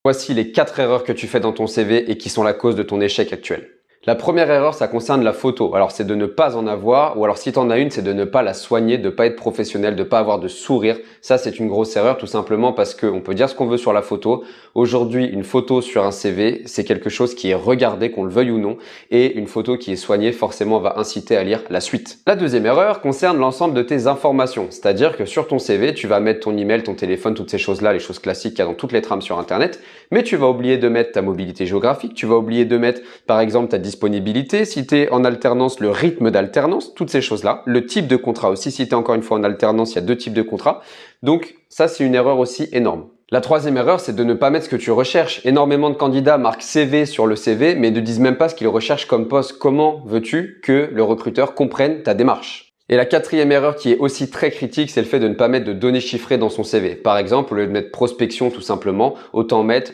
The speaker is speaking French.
Voici les 4 erreurs que tu fais dans ton CV et qui sont la cause de ton échec actuel. La première erreur, ça concerne la photo. Alors, c'est de ne pas en avoir, ou alors si tu en as une, c'est de ne pas la soigner, de ne pas être professionnel, de ne pas avoir de sourire. Ça, c'est une grosse erreur, tout simplement parce qu'on peut dire ce qu'on veut sur la photo. Aujourd'hui, une photo sur un CV, c'est quelque chose qui est regardé, qu'on le veuille ou non, et une photo qui est soignée, forcément, va inciter à lire la suite. La deuxième erreur concerne l'ensemble de tes informations. C'est-à-dire que sur ton CV, tu vas mettre ton email, ton téléphone, toutes ces choses-là, les choses classiques qu'il y a dans toutes les trames sur Internet, mais tu vas oublier de mettre ta mobilité géographique, tu vas oublier de mettre, par exemple, ta disponibilité, si tu es en alternance, le rythme d'alternance, toutes ces choses-là, le type de contrat aussi, si tu es encore une fois en alternance, il y a 2 types de contrats. Donc ça, c'est une erreur aussi énorme. La troisième erreur, c'est de ne pas mettre ce que tu recherches. Énormément de candidats marquent CV sur le CV, mais ne disent même pas ce qu'ils recherchent comme poste. Comment veux-tu que le recruteur comprenne ta démarche ? Et la quatrième erreur qui est aussi très critique, c'est le fait de ne pas mettre de données chiffrées dans son CV. Par exemple, au lieu de mettre prospection tout simplement, autant mettre